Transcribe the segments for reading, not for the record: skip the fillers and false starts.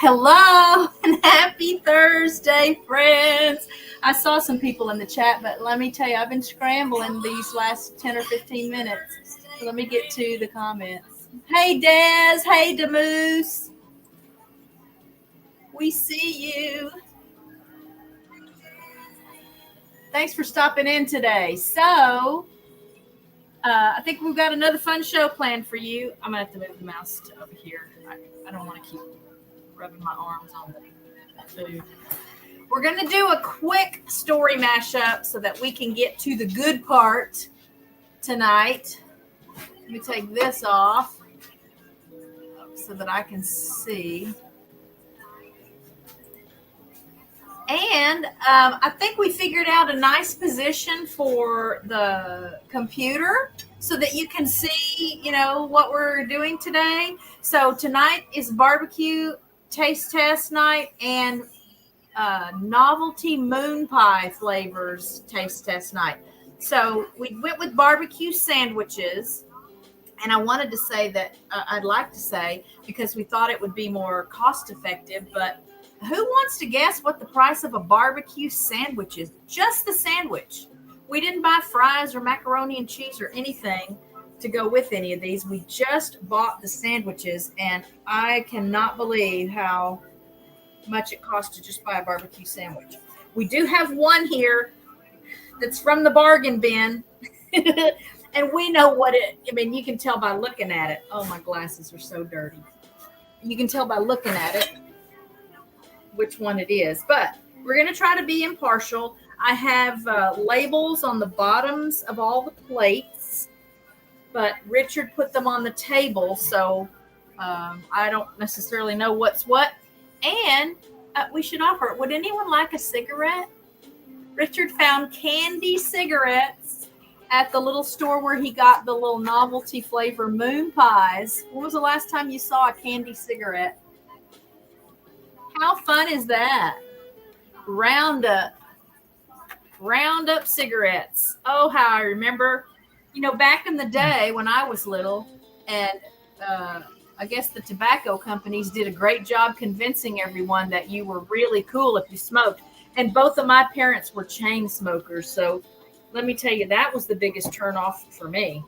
Hello and happy Thursday, friends. I saw some people in the chat, but let me tell you, I've been scrambling these last 10 or 15 minutes. So let me get to the comments. Hey, Des. Hey, Demoose. We see you. Thanks for stopping in today. So, I think we've got another fun show planned for you. I'm going to have to move the mouse to over here. I don't want to keep rubbing my arms on the food. We're going to do a quick story mashup so that we can get to the good part tonight. Let me take this off so that I can see. And I think we figured out a nice position for the computer so that you can see, what we're doing today. So tonight is barbecue taste test night and novelty moon pie flavors taste test night. So we went with barbecue sandwiches. And I wanted to say that I'd like to say, because we thought it would be more cost effective, but who wants to guess what the price of a barbecue sandwich is? Just the sandwich. We didn't buy fries or macaroni and cheese or anything to go with any of these. We just bought the sandwiches, and I cannot believe how much it costs to just buy a barbecue sandwich. We do have one here that's from the bargain bin, and we know you can tell by looking at it. Oh, my glasses are so dirty. You can tell by looking at it which one it is, but we're going to try to be impartial. I have labels on the bottoms of all the plates, but Richard put them on the table, so I don't necessarily know what's what. And we should offer, would anyone like a cigarette? Richard found candy cigarettes at the little store where he got the little novelty flavor moon pies. When was the last time you saw a candy cigarette? How fun is that? Roundup cigarettes. Oh, how I remember, back in the day when I was little, and I guess the tobacco companies did a great job convincing everyone that you were really cool if you smoked. And both of my parents were chain smokers. So let me tell you, that was the biggest turnoff for me.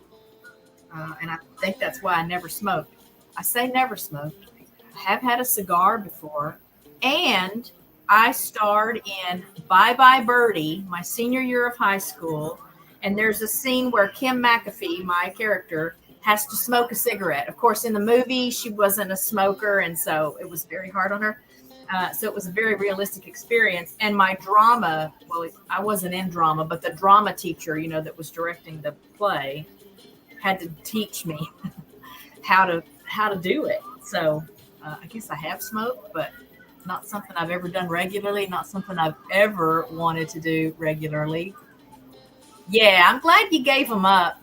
And I think that's why I never smoked. I say never smoked. I have had a cigar before. And I starred in Bye Bye Birdie, my senior year of high school. And there's a scene where Kim McAfee, my character, has to smoke a cigarette. Of course, in the movie, she wasn't a smoker, and so it was very hard on her. So it was a very realistic experience. And my drama, well, I wasn't in drama, but the drama teacher, that was directing the play, had to teach me how to do it. So I guess I have smoked, but not something I've ever done regularly, not something I've ever wanted to do regularly. Yeah, I'm glad you gave them up.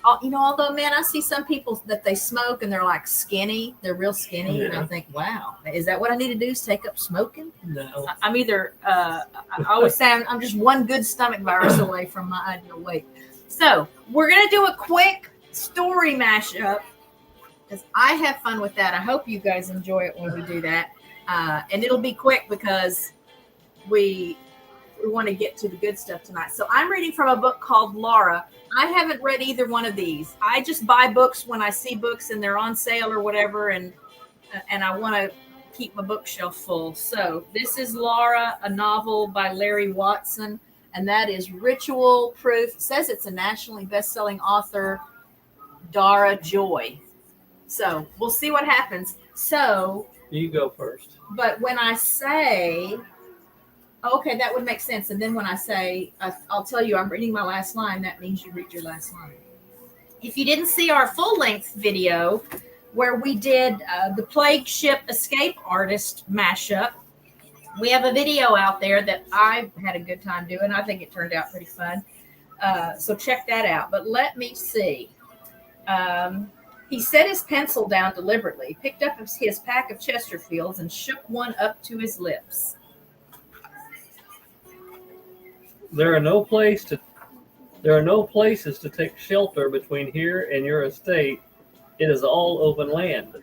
Although, man, I see some people that they smoke and they're like skinny. They're real skinny. Yeah. And I think, wow, is that what I need to do is take up smoking? No. I'm either, I always say I'm just one good stomach virus away from my ideal weight. So we're going to do a quick story mashup because I have fun with that. I hope you guys enjoy it when we do that. And it'll be quick because we want to get to the good stuff tonight. So I'm reading from a book called Laura. I haven't read either one of these. I just buy books when I see books and they're on sale or whatever, and I want to keep my bookshelf full. So this is Laura, a novel by Larry Watson, and that is Ritual Proof. It says it's a nationally best-selling author, Dara Joy. So we'll see what happens. So you go first. But when I say, okay, that would make sense. And then when I say, I'll tell you I'm reading my last line, that means you read your last line. If you didn't see our full-length video where we did the Plague Ship Escape Artist mashup, we have a video out there that I had a good time doing. I think it turned out pretty fun. So check that out. But let me see. He set his pencil down deliberately, picked up his pack of Chesterfields, and shook one up to his lips. There are no places to take shelter between here and your estate. It is all open land.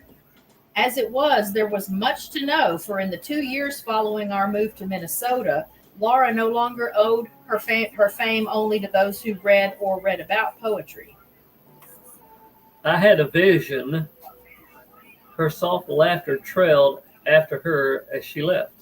As it was, there was much to know, for in the 2 years following our move to Minnesota, Laura no longer owed her fame only to those who read or read about poetry. I had a vision. Her soft laughter trailed after her as she left.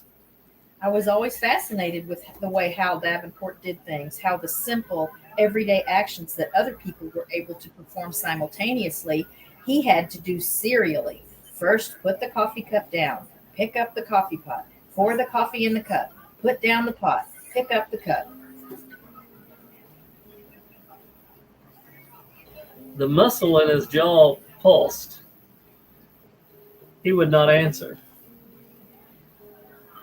I was always fascinated with the way Hal Davenport did things, how the simple, everyday actions that other people were able to perform simultaneously, he had to do serially. First, put the coffee cup down, pick up the coffee pot, pour the coffee in the cup, put down the pot, pick up the cup. The muscle in his jaw pulsed. He would not answer.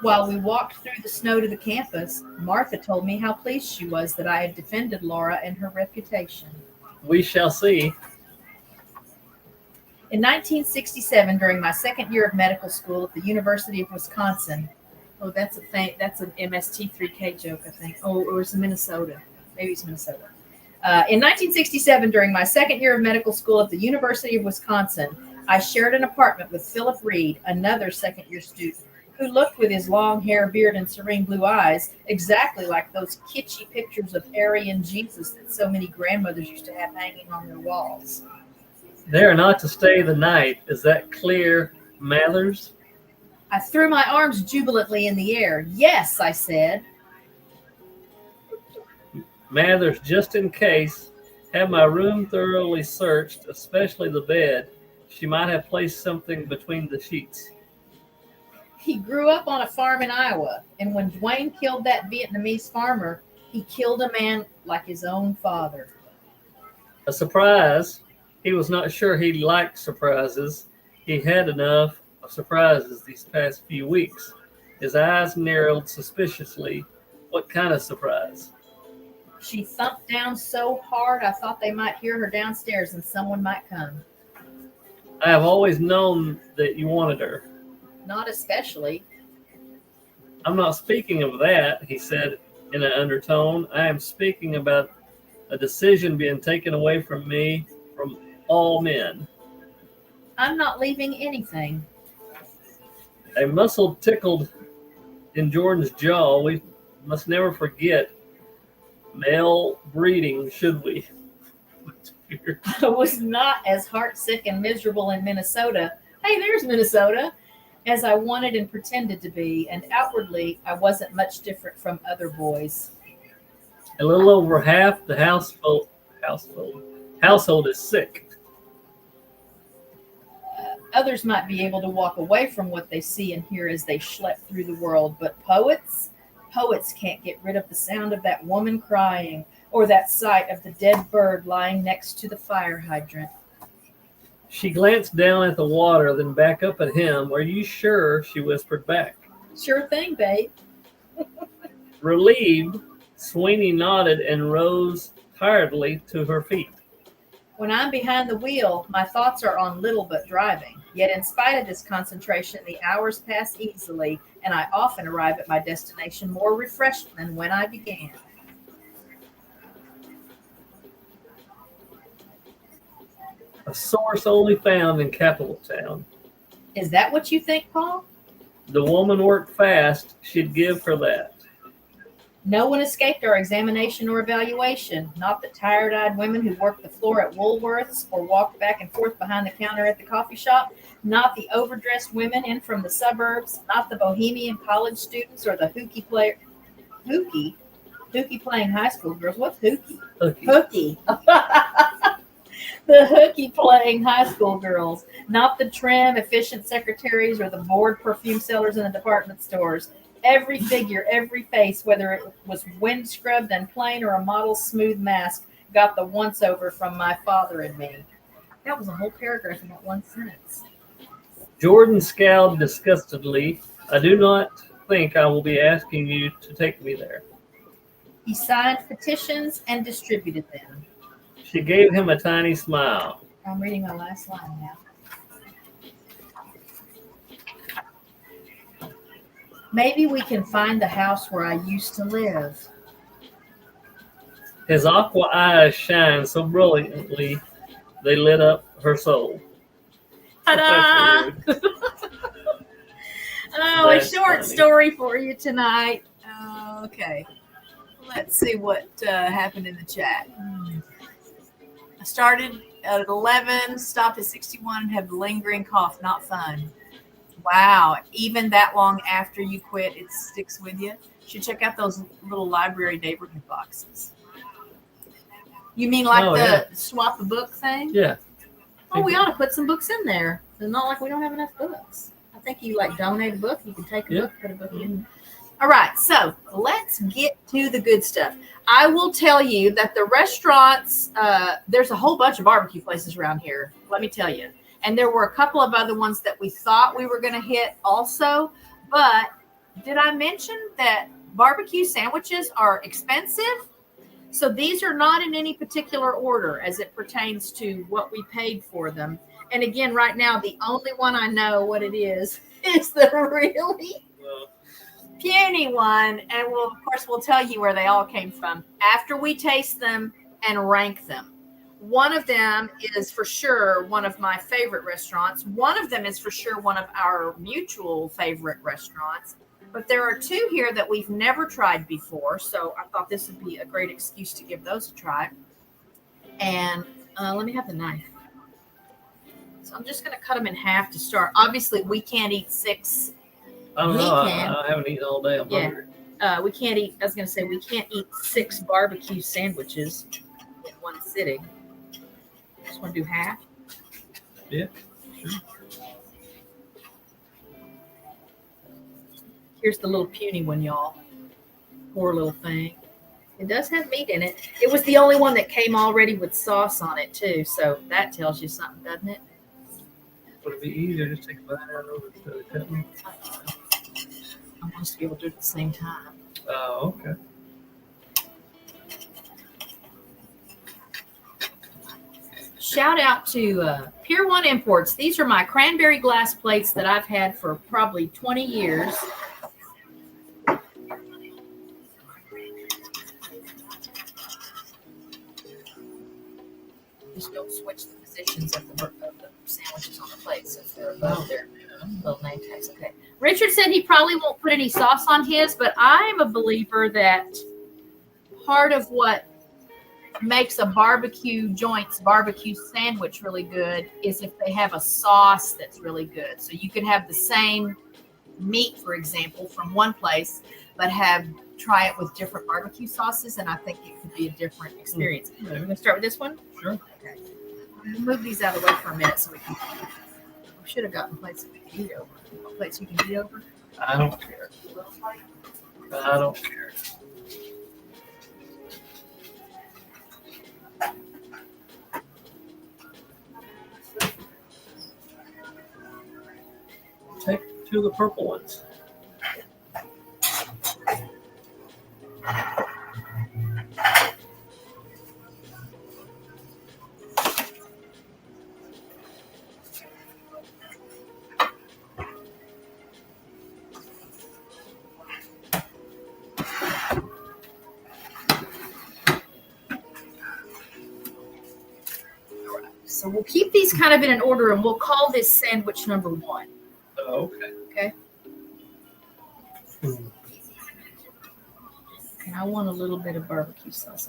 While we walked through the snow to the campus, Martha told me how pleased she was that I had defended Laura and her reputation. We shall see. In 1967, during my second year of medical school at the University of Wisconsin, oh, that's an MST3K joke, I think. Oh, or it's Minnesota. Maybe it's Minnesota. In 1967, during my second year of medical school at the University of Wisconsin, I shared an apartment with Philip Reed, another second-year student, who looked with his long hair, beard, and serene blue eyes exactly like those kitschy pictures of Aryan Jesus that so many grandmothers used to have hanging on their walls. They are not to stay the night. Is that clear, Mathers? I threw my arms jubilantly in the air. Yes, I said. Mathers, just in case, have my room thoroughly searched, especially the bed. She might have placed something between the sheets. He grew up on a farm in Iowa, and when Dwayne killed that Vietnamese farmer, he killed a man like his own father. A surprise. He was not sure he liked surprises. He had enough of surprises these past few weeks. His eyes narrowed suspiciously. What kind of surprise? She thumped down so hard I thought they might hear her downstairs and someone might come. I have always known that you wanted her. Not especially. I'm not speaking of that, he said in an undertone. I am speaking about a decision being taken away from me, from all men. I'm not leaving anything. A muscle tickled in Jordan's jaw. We must never forget male breeding, should we? I was not as heartsick and miserable in Minnesota. Hey, there's Minnesota. As I wanted and pretended to be, and outwardly I wasn't much different from other boys. A little over half the household is sick. Others might be able to walk away from what they see and hear as they schlep through the world, but poets can't get rid of the sound of that woman crying or that sight of the dead bird lying next to the fire hydrant. She glanced down at the water, then back up at him. Are you sure? She whispered back. Sure thing, babe. Relieved, Sweeney nodded and rose tiredly to her feet. When I'm behind the wheel, my thoughts are on little but driving. Yet in spite of this concentration, the hours pass easily, and I often arrive at my destination more refreshed than when I began. A source only found in Capital Town. Is that what you think, Paul? The woman worked fast. She'd give her that. No one escaped our examination or evaluation, not the tired-eyed women who worked the floor at Woolworths or walked back and forth behind the counter at the coffee shop, not the overdressed women in from the suburbs, not the bohemian college students or the hooky playing high school girls. What's hooky? Hooky. The hooky playing high school girls, not the trim, efficient secretaries or the bored perfume sellers in the department stores. Every figure, every face, whether it was wind scrubbed and plain or a model's smooth mask, got the once-over from my father and me. That was a whole paragraph in that one sentence. Jordan scowled disgustedly. I do not think I will be asking you to take me there. He signed petitions and distributed them. She gave him a tiny smile. I'm reading my last line now. Maybe we can find the house where I used to live. His aqua eyes shined so brilliantly they lit up her soul. Ta-da! short funny. story for you tonight. Okay. Let's see what happened in the chat. I started at 11, stopped at 61, and have lingering cough. Not fun. Wow. Even that long after you quit, it sticks with you. You should check out those little library neighborhood boxes. You mean like swap a book thing? Yeah. Oh, we ought to put some books in there. It's not like we don't have enough books. I think you like donate a book. You can take a book, put a book in. All right, so let's get to the good stuff. I will tell you that the restaurants, there's a whole bunch of barbecue places around here, let me tell you. And there were a couple of other ones that we thought we were going to hit also. But did I mention that barbecue sandwiches are expensive? So these are not in any particular order as it pertains to what we paid for them. And again, right now, the only one I know what it is the really puny one. And of course, we'll tell you where they all came from after we taste them and rank them. One of them is for sure one of my favorite restaurants. One of them is for sure one of our mutual favorite restaurants. But there are two here that we've never tried before. So I thought this would be a great excuse to give those a try. And let me have the knife. So I'm just going to cut them in half to start. Obviously, we can't eat 6. I don't know. I haven't eaten all day. I'm hungry. We can't eat. I was going to say we can't eat 6 barbecue sandwiches in one sitting. Just want to do half. Yeah, sure. Here's the little puny one, y'all. Poor little thing. It does have meat in it. It was the only one that came already with sauce on it too. So that tells you something, doesn't it? Would it be easier to just take a bite out of it instead of cutting? I want us to be able to do it at the same time. Oh, okay. Shout out to Pier 1 Imports. These are my cranberry glass plates that I've had for probably 20 years. Just don't switch the positions of the sandwiches on the plate since they're above their little name tags. Okay. Richard said he probably won't put any sauce on his, but I'm a believer that part of what makes a barbecue sandwich really good is if they have a sauce that's really good. So you could have the same meat, for example, from one place, but try it with different barbecue sauces, and I think it could be a different experience. We're going to start with this one? Sure. Okay. Move these out of the way for a minute so we should have gotten plates that we can eat over. Plates you can eat over? I don't care. I don't care. Take 2 of the purple ones. So we'll keep these kind of in an order, and we'll call this sandwich number 1. Oh, okay. Okay. And I want a little bit of barbecue sauce.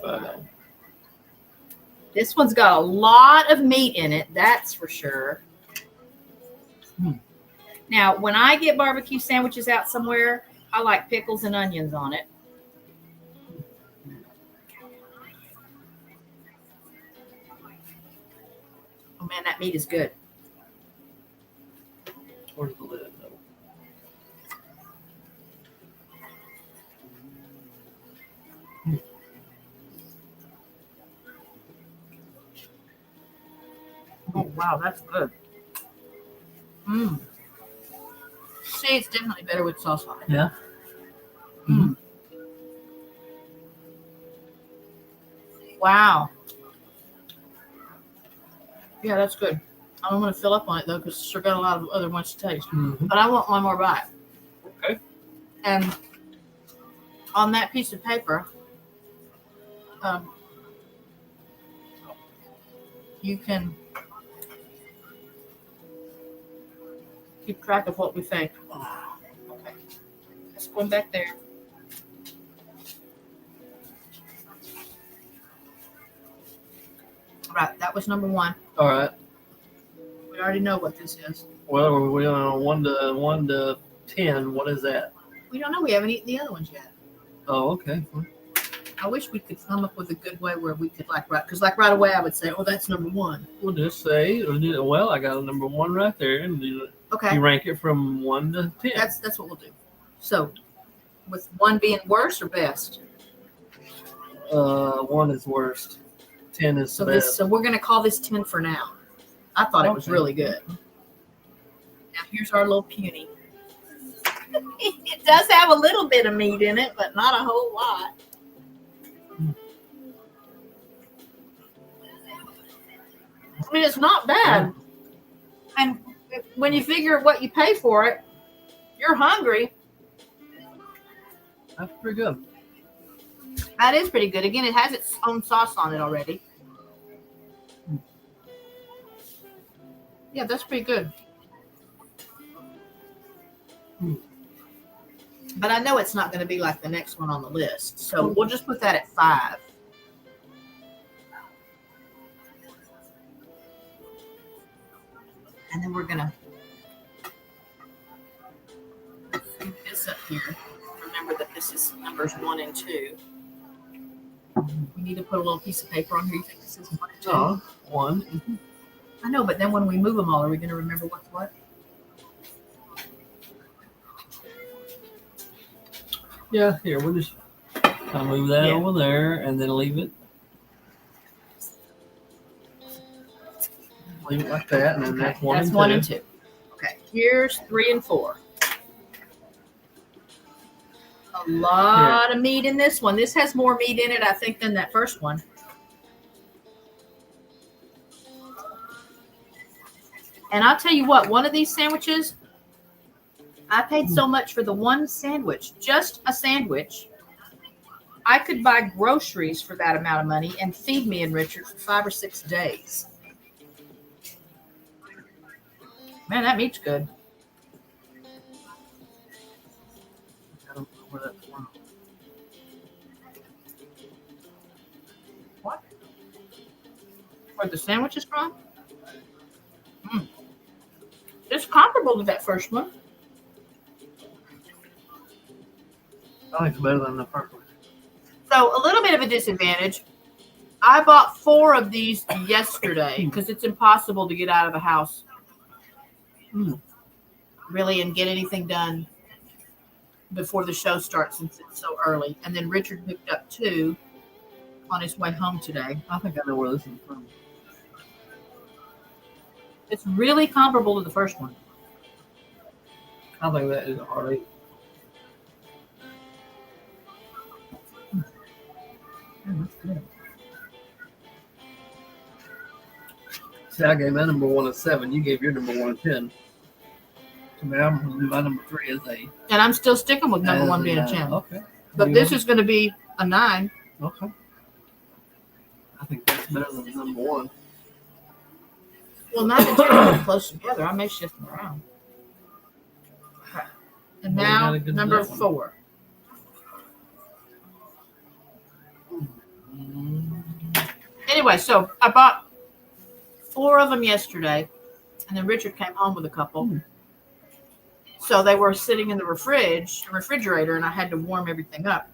This one's got a lot of meat in it, that's for sure. Now, when I get barbecue sandwiches out somewhere, I like pickles and onions on it. Oh man, that meat is good. Where's the lid, though? Oh wow, that's good. See, it's definitely better with sauce on it. Yeah. Wow. Yeah, that's good. I don't want to fill up on it though, because it's sure got a lot of other ones to taste. But I want one more bite. Okay. And on that piece of paper, you can keep track of what we think. Okay. going back there. All right, that was number 1. All right. We already know what this is. Well, we're on 1 to 10. What is that? We don't know. We haven't eaten the other ones yet. Oh, okay. I wish we could come up with a good way where we could because right away I would say, oh, that's number 1. We'll just say, well, I got a number 1 right there, and you rank it from 1 to 10. That's what we'll do. So, with 1 being worst or best? 1 is worst. 10 is the best. So we're going to call this 10 for now. I thought it was really good. Now here's our little puny. It does have a little bit of meat in it, but not a whole lot. I mean, it's not bad. And when you figure what you pay for it, you're hungry. That's pretty good. That is pretty good. Again, it has its own sauce on it already. Yeah, that's pretty good. But I know it's not going to be like the next one on the list. So we'll just put that at 5. And then we're going to put this up here. Remember that this is numbers 1 and 2. We need to put a little piece of paper on here. You think this is 1 and 2? Oh, 1. Mm-hmm. I know, but then when we move them all, are we going to remember what's what? Yeah, here, we'll just move that over there and then leave it. Leave it like that, and then that's 1 and 2. That's 1 and 2. Okay, here's 3 and 4. A lot of meat in this one. This has more meat in it, I think, than that first one. And I'll tell you what, one of these sandwiches, I paid so much for the one sandwich, just a sandwich. I could buy groceries for that amount of money and feed me and Richard for 5 or 6 days. Man, that meat's good. I don't know where that's from. What? Where the sandwich is from? It's comparable to that first one. I think it's better than the first one. So a little bit of a disadvantage. I bought 4 of these yesterday because it's impossible to get out of the house really and get anything done before the show starts since it's so early. And then Richard picked up 2 on his way home today. I think I know where this is from. It's really comparable to the first one. I think that is already. That's good. See, I gave my number 1 a 7. You gave your number 1 a 10. So now my number 3 is 8. And I'm still sticking with number 1 being a 10. Okay. But this is going to be a 9. Okay. I think that's better than number 1. Well, 9 and 10 are close together. I may shift them around. Okay. And now number 4. Anyway, so I bought 4 of them yesterday, and then Richard came home with a couple. So they were sitting in the refrigerator, and I had to warm everything up.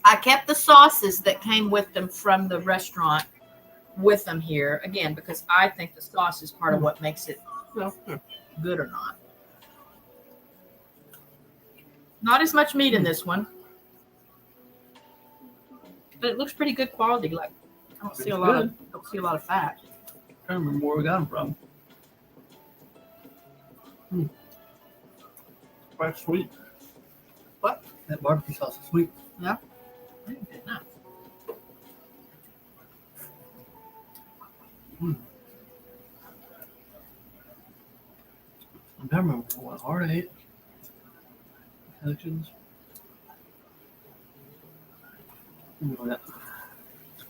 I kept the sauces that came with them from the restaurant with them here, again, because I think the sauce is part of what makes it good or not. Not as much meat in this one, but it looks pretty good quality. Like I don't see a lot of fat. I don't remember where we got them from. Quite sweet. What? That barbecue sauce is sweet. Yeah. I didn't get enough. I remember what R8 Intelligence.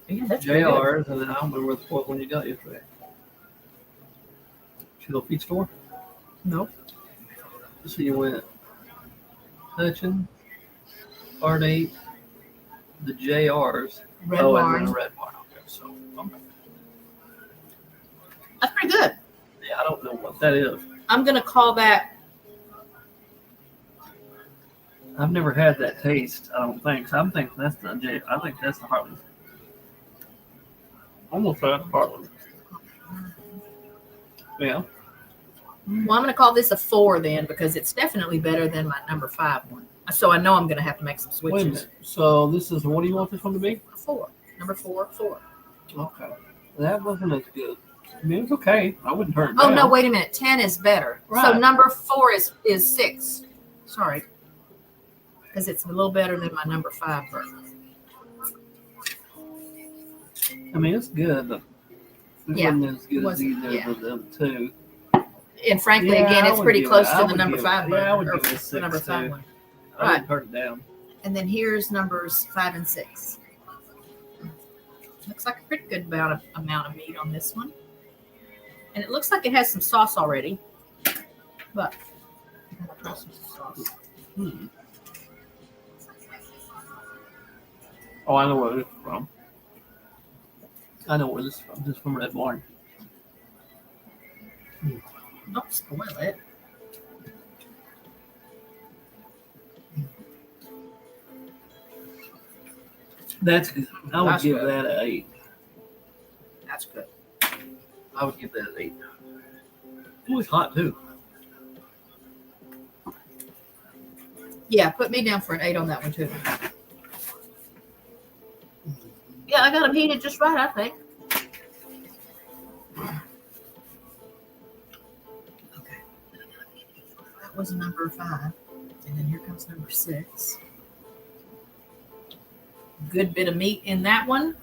Yeah, that's JR's, and then I don't remember the 4th one you got yesterday. Chill feed store? Nope. So you went Hutchins, Part 8, the JRs. Red And Barn. then a Red Barn. Okay, so okay. That's pretty good. Yeah, I don't know what that is. I'm gonna call that. I've never had that taste. I don't think. So I'm thinking that's the J. I think that's the Heartland. Almost like Heartland. Yeah. Well, I'm gonna call this a 4 then because it's definitely better than my number 5 one. So I know I'm gonna have to make some Wait a switches. minute. So this is what do you want this one to be? 4. Number 4. 4. Okay. That wasn't as good. I mean, it's okay. I wouldn't turn it Oh down. no! Wait a minute. 10 is better. So Right. number 4 is 6. Sorry, because it's a little better than my number 5 burger. I mean, it's good, but it Yeah. wasn't as good as Wasn't- either yeah. of them two. And frankly, Yeah, again, I it's would pretty give close it- I to the would number give 5 it- burger. yeah, I would or give it a the 6 number 5 too. one. I wouldn't turn it down. And then here's numbers 5 and 6. Looks like a pretty good amount of meat on this one. And it looks like it has some sauce already. But I'm gonna throw some sauce. Hmm. Oh, I know where this is from. I know where this is from. This is from Red Barn. Don't spoil it. That's good. I would That's give good. that an 8. That's good. I would give that an 8. Ooh, it's hot too. Yeah, put me down for an 8 on that one too. Yeah, I got them heated just right, I think. Okay. That was number 5. And then here comes number 6. Good bit of meat in that one.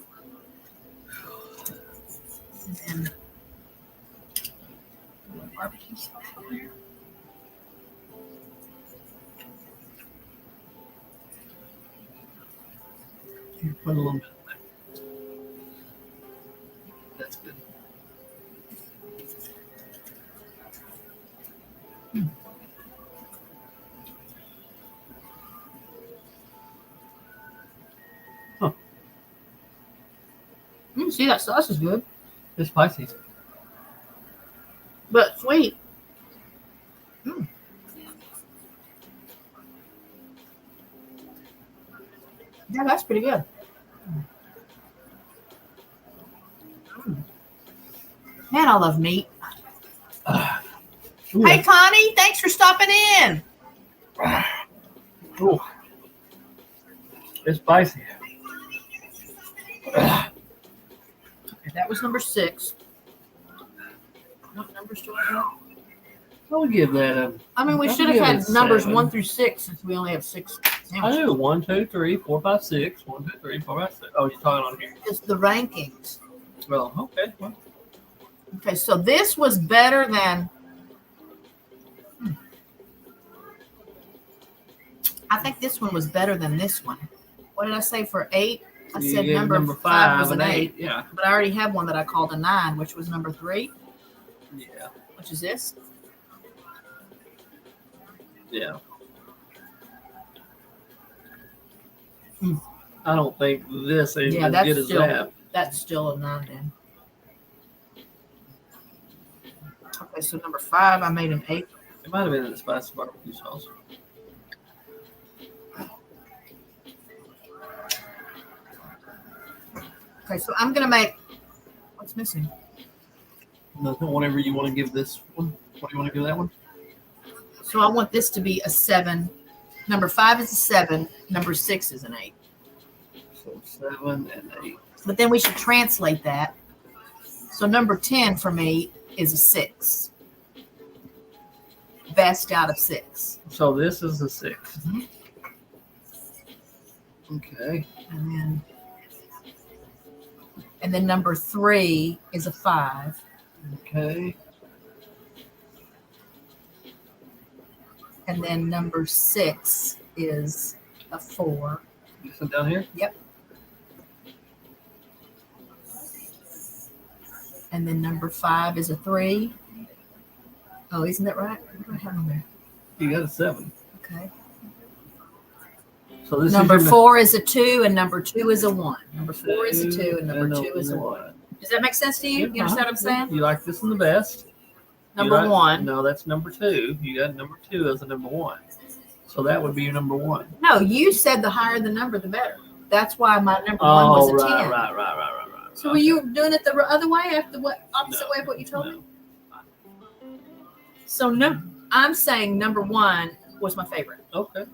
And then barbecue sauce on there. Here, put a little bit of that. That's good. See, that sauce is good, It's spicy. but sweet. Yeah, that's pretty good. Man, I love meat. Ooh, Hey, Connie, thanks for stopping in. ooh. It's spicy. Okay, that was number 6. What numbers do I have? I would give that a. I mean, we I'll should have give had it numbers 7. 1 through 6 since we only have 6 I sandwiches. do 1, 2, 3, 4, 5, 6. 1, 2, 3, 4, 5, 6. Oh, you're talking on here. It's the rankings. Well, okay. Well, Okay, so this was better than. I think this one was better than this one. What did I say for 8? I you said gave number 5 was an and 8. Yeah. But I already have one that I called a 9, which was number 3, Yeah. which is this. Yeah. I don't think this is Yeah, as that's good as still- that. That's still a 9 then. Okay, so number 5, I made an 8. It might have been the spicy barbecue sauce. Okay, so I'm gonna make. What's missing? Nothing. Whatever you want to give this one. What do you want to give that one? So I want this to be a 7. Number 5 is a 7. Number 6 is an 8. So 7 and 8. But then we should translate that. So number 10 for me is a 6. Best out of 6. So this is a 6. Mhm. Okay. And then number 3 is a 5. Okay. And then number 6 is a 4. You sit down here? Yep. And then number 5 is a 3. Oh, isn't that right? What do I have on there? You got a 7. Okay. So this Number is 4 is a 2, and number 2 is a 1. Number 4 is a 2, and number 2 is a 1. 1. Does that make sense to you? You understand what I'm saying? You like this one the best. Number 1. No, that's number 2. You got number 2 as a number 1. So that would be your number 1. No, you said the higher the number, the better. That's why my number 1 was a 10. Right. So were you doing it the other way, after what opposite way of what you told me? So no, I'm saying number 1 was my favorite. Okay.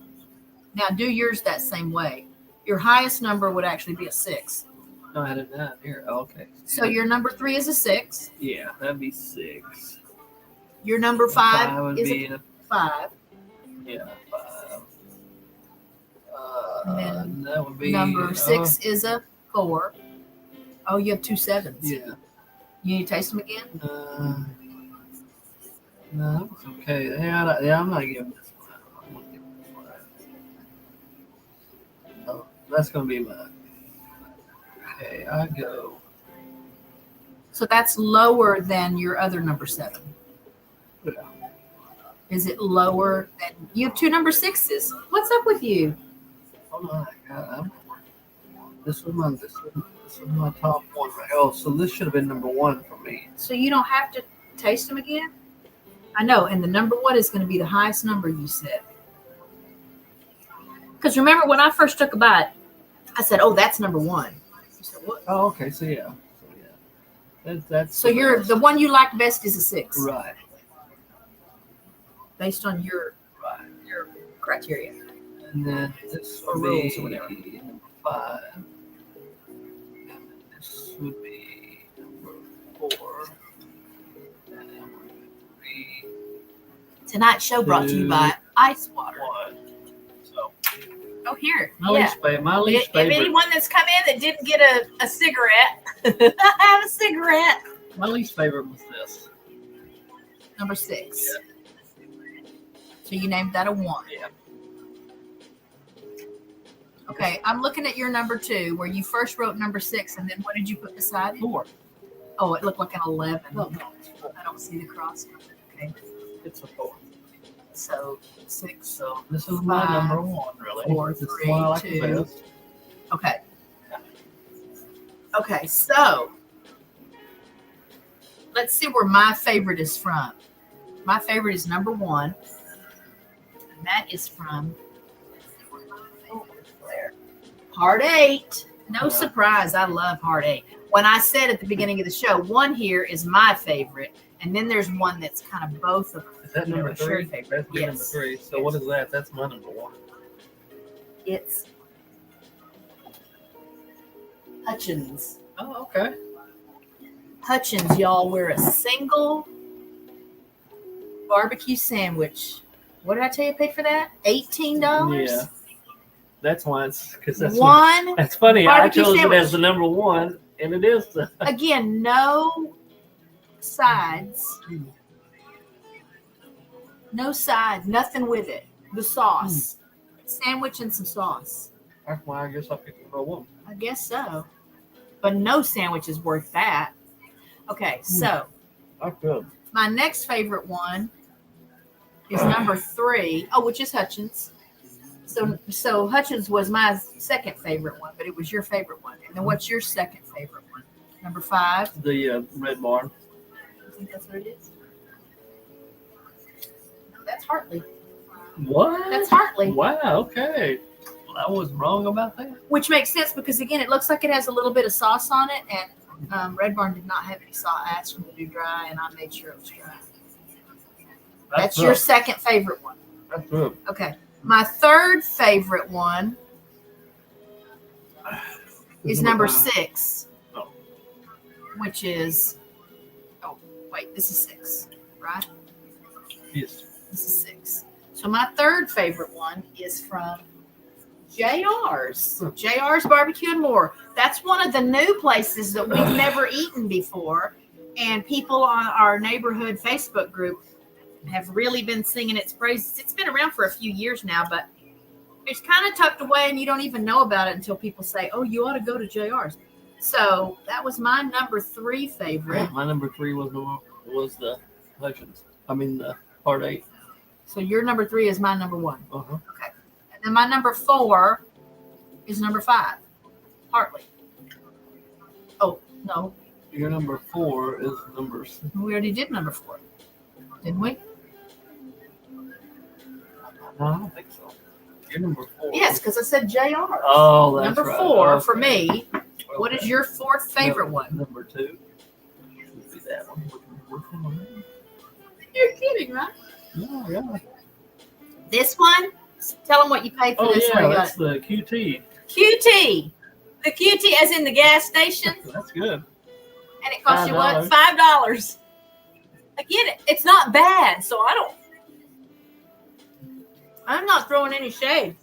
Now do yours that same way. Your highest number would actually be a 6. No, I had a 9 here. Okay. So your number 3 is a 6. Yeah, that'd be 6. Your number 5 would is be a 5. Yeah, 5. And then that would be number 6 is a 4. Oh, you have 2 7s. Yeah. You need to taste them again? No, it's okay. Yeah, I'm not giving this one out. I'm gonna give this one out. Oh, that's gonna be mine. Okay, I go. So that's lower than your other number 7. Yeah. Is it lower than you have 2 number 6s? What's up with you? Hold on, this was my top one right. Oh, so this should have been number 1 for me. So you don't have to taste them again? I know, and the number 1 is going to be the highest number you said. Because remember, when I first took a bite, I said, "Oh, that's number 1." You said, "What?" Oh, okay. So yeah. That's so you're the one you like best is a 6, right? Based on your criteria. And then this would rules be or whatever. number 5. And then this would be number 4. And then number 3. Tonight's show brought to you by Ice Water. 1. So Oh, here. my least If favorite. anyone that's come in that didn't get a cigarette, have a cigarette. My least favorite was this. Number 6. Yeah. So you named that a 1. Yeah. Okay, I'm looking at your number 2, where you first wrote number 6, and then what did you put beside it? 4. Oh, it looked like an 11. No, it's 4. I don't see the cross. Okay, It's a 4. so 6. So this is my 5, number 1, really. 4, This is 3, one I like 2. the best. Okay. Okay, so let's see where my favorite is from. My favorite is number 1, and that is from Part 8. No surprise, I love Part 8. When I said at the beginning of the show, 1 here is my favorite, and then there's one that's kind of both of them. Is that number 3? That's Yes. number 3. So what is that? That's my number 1. It's Hutchins. Oh, okay. Hutchins, y'all, we're a single barbecue sandwich. What did I tell you I paid for that? $18? Yeah. That's why it's because that's One. That's funny. I barbecue chose sandwich. it as the number 1, and it is the. Again, no sides. No sides. Nothing with it. The sauce. Sandwich and some sauce. That's why I guess I picked number 1. I guess so. But no sandwich is worth that. Okay, so That's good. my next favorite one is number 3. Oh, which is Hutchins. So Hutchins was my second favorite one, but it was your favorite one. And then what's your second favorite one? Number 5. The Red Barn. I think that's what it is. No, that's Hartley. What? That's Hartley. Wow. Okay. Well, I was wrong about that. Which makes sense because, again, it looks like it has a little bit of sauce on it. And Red Barn did not have any sauce. I asked them to do dry, and I made sure it was dry. That's your second favorite one. That's good. Okay. My third favorite one is number 6, which is, oh, wait, this is 6, right? Yes. This is 6. So my third favorite one is from JR's. JR's Barbecue and More. That's one of the new places that we've never eaten before. And people on our neighborhood Facebook group have really been singing its praises. It's been around for a few years now, but it's kind of tucked away and you don't even know about it until people say, oh, you ought to go to JR's. So that was my number 3 favorite. My number 3 was the Hutchins. I mean the Part 8. So your number 3 is my number 1. Uh-huh. Okay. then my number 4 is number 5, Hartley. Oh, no. Your number 4 is number 6. We already did number 4, didn't we? No, I don't think so. Your number 4. Yes, because I said JR. Oh, that's number right. 4 Okay. for me. What Okay. is your 4th favorite one? Number 2. Would be that one. Which one? You're kidding, right? No, yeah. This one? Tell them what you paid for Oh, this yeah, one. that's the QT. QT. The QT as in the gas station. That's good. And it cost you what? $5. $5. Again, it's not bad, so I'm not throwing any shade.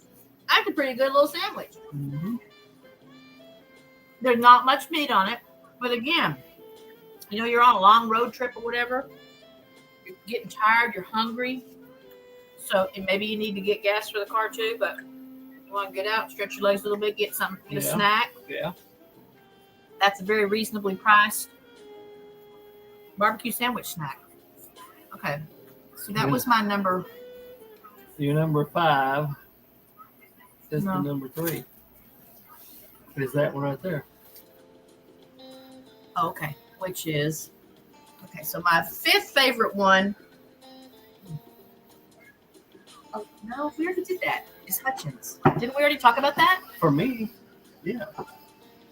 That's a pretty good little sandwich. Mm-hmm. There's not much meat on it, but again, you're on a long road trip or whatever. You're getting tired, you're hungry, so and maybe you need to get gas for the car too. But you want to get out, stretch your legs a little bit, get something, get a snack. Yeah. That's a very reasonably priced barbecue sandwich snack. Okay, so that was my number. Your number 5 is No. the number 3. Is that one right there? Okay, which is so my 5th favorite one. Oh no, we already did that. Is Hutchins. Didn't we already talk about that? For me, yeah.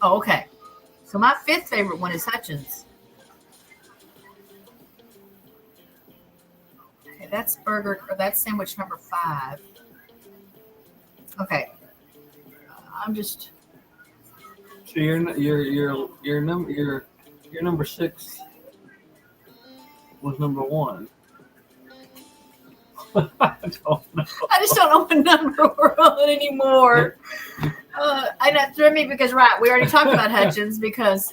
Oh, okay. So my 5th favorite one is Hutchins. Okay, that's that's sandwich number 5. Okay. I'm just. So your number 6 was number 1. I don't know. I just don't know what number we're on anymore. I know it threw me because we already talked about Hutchins because.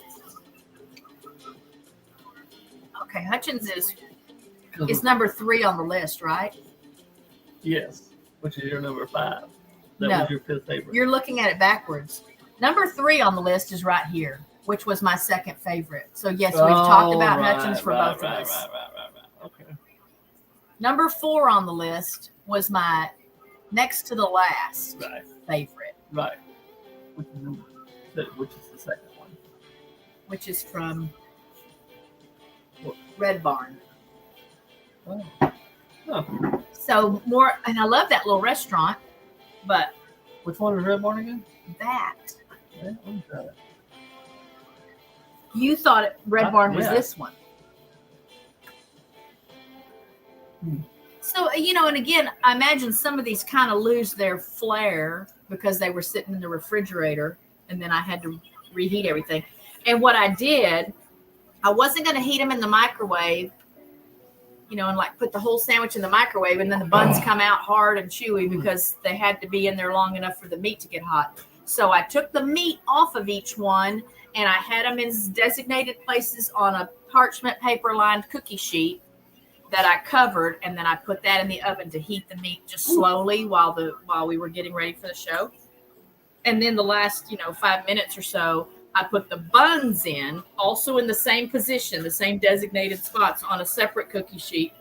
Okay, Hutchins is number 3 on the list, right? Yes, which is your number 5. That No. was your 5th favorite. You're looking at it backwards. Number 3 on the list is right here, which was my 2nd favorite. So yes, we've talked about Hutchins for both of us. Right. Okay. Number 4 on the list was my next to the last favorite. Right. Which is the second one? Which is from Red Barn. Oh. Huh. So more, and I love that little restaurant, but Which one is Red Barn again? that Yeah, let me try that. you thought Red Barn was Yeah. this one. So, and again, I imagine some of these kind of lose their flair because they were sitting in the refrigerator and then I had to reheat everything. And what I did, I wasn't going to heat them in the microwave, and like put the whole sandwich in the microwave and then the buns come out hard and chewy because they had to be in there long enough for the meat to get hot. So I took the meat off of each one and I had them in designated places on a parchment paper lined cookie sheet that I covered, and then I put that in the oven to heat the meat just slowly while we were getting ready for the show. And then the last, 5 minutes or so, I put the buns in, also in the same position, the same designated spots on a separate cookie sheet,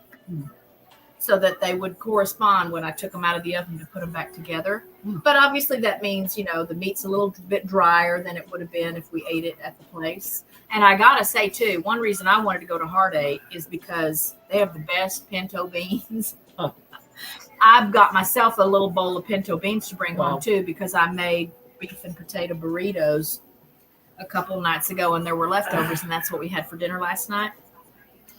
so that they would correspond when I took them out of the oven to put them back together. But obviously that means, the meat's a little bit drier than it would have been if we ate it at the place. And I gotta say too, one reason I wanted to go to Heart 8 is because they have the best pinto beans. Huh. I've got myself a little bowl of pinto beans to bring Wow. home too, because I made beef and potato burritos a couple nights ago and there were leftovers, and that's what we had for dinner last night.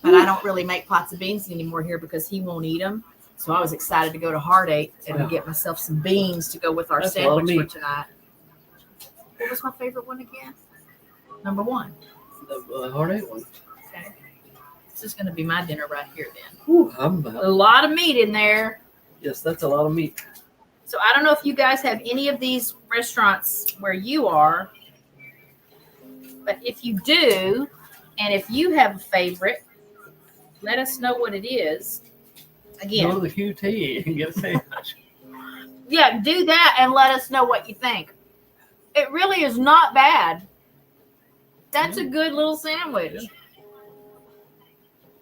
But I don't really make pots of beans anymore here because he won't eat them. So I was excited to go to Heart 8 and to get myself some beans to go with our That's a lot of sandwich for meat. tonight. What was my favorite one again? Number 1. The Heart 8 one. Okay. This is going to be my dinner right here then. Whew, A lot of meat in there. yes, that's a lot of meat. So I don't know if you guys have any of these restaurants where you are, but if you do, and if you have a favorite, let us know what it is. Again, Go to the QT and get a sandwich. yeah, do that and let us know what you think. It really is not bad. That's a good little sandwich.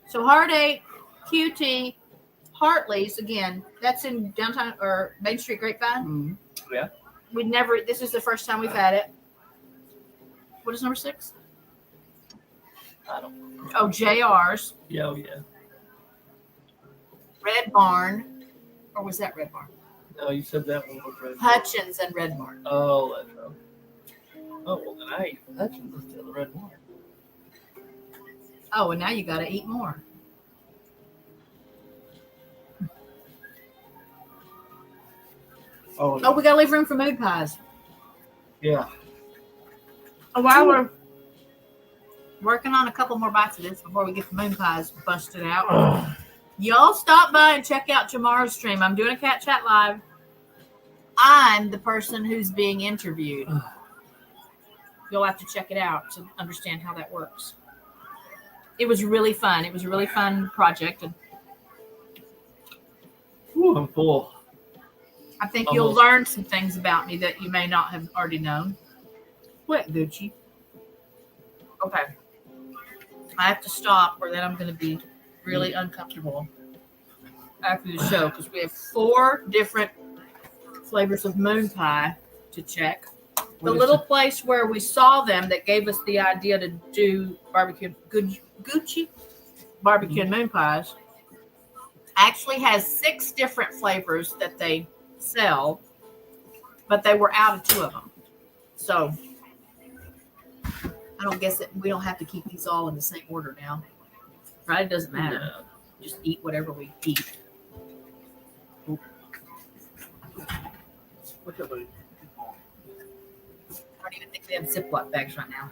So Heart 8, QT, Hartley's, again, that's in downtown or Main Street Grapevine. Mm-hmm. Yeah. This is the first time we've had it. What is number 6? I don't know. Oh, JR's. Yeah, oh, yeah. Red Barn. Or was that Red Barn? No, you said that one was Red. Hutchins and Red Barn. Oh, that's right. Oh, well, then I ate Hutchins instead of the Red Barn. Oh, and now you got to eat more. Oh, we got to leave room for moon pies. Yeah. While we're working on a couple more bites of this before we get the moon pies busted out, y'all stop by and check out tomorrow's stream. I'm doing a Cat Chat Live. I'm the person who's being interviewed. You'll have to check it out to understand how that works. It was really fun. It was a really fun project. And Ooh, I'm full. I think you'll learn some things about me that you may not have already known. What, Gucci? Okay. I have to stop or then I'm going to be really uncomfortable after the show because we have 4 different flavors of moon pie to check. The little place where we saw them that gave us the idea to do Gucci barbecue and moon pies actually has 6 different flavors that they sell, but they were out of 2 of them. So I don't guess that we don't have to keep these all in the same order now. Right? It doesn't matter. No. Just eat whatever we eat. Look at me. I don't even think they have Ziploc bags right now.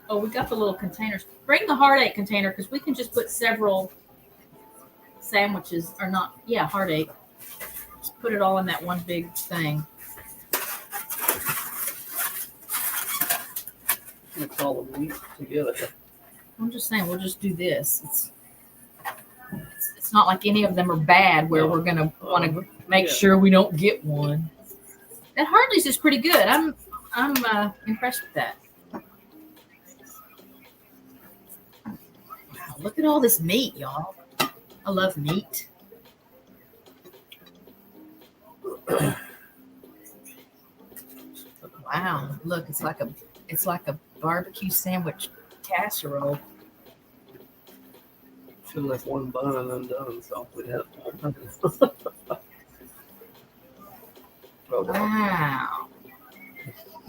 Oh, we got the little containers. Bring the heartache container because we can just put several sandwiches or not. Yeah, heartache. Just put it all in that one big thing. Mix all the meat together. I'm just saying, we'll just do this. It's not like any of them are bad where we're going to want to make sure we don't get one. That Hartley's is pretty good. I'm impressed with that. Wow, look at all this meat, y'all. I love meat. Wow, look, it's like a barbecue sandwich casserole. Should have left one bun undone, so we'd have. Wow.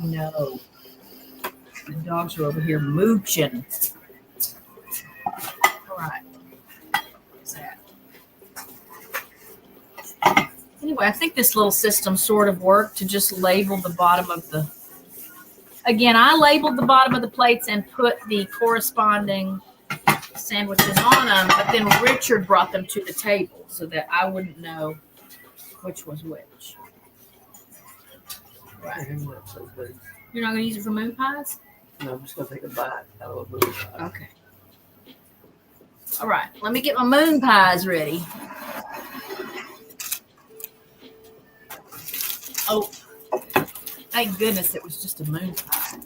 No. The dogs are over here mooching. All right. What's that? Anyway, I think this little system sort of worked to just label the bottom of the... Again, I labeled the bottom of the plates and put the corresponding sandwiches on them, but then Richard brought them to the table so that I wouldn't know which was which. Right. You're not going to use it for moon pies? No, I'm just going to take a bite out of a moon pie. Okay. All right. Let me get my moon pies ready. Oh, thank goodness it was just a moon pie.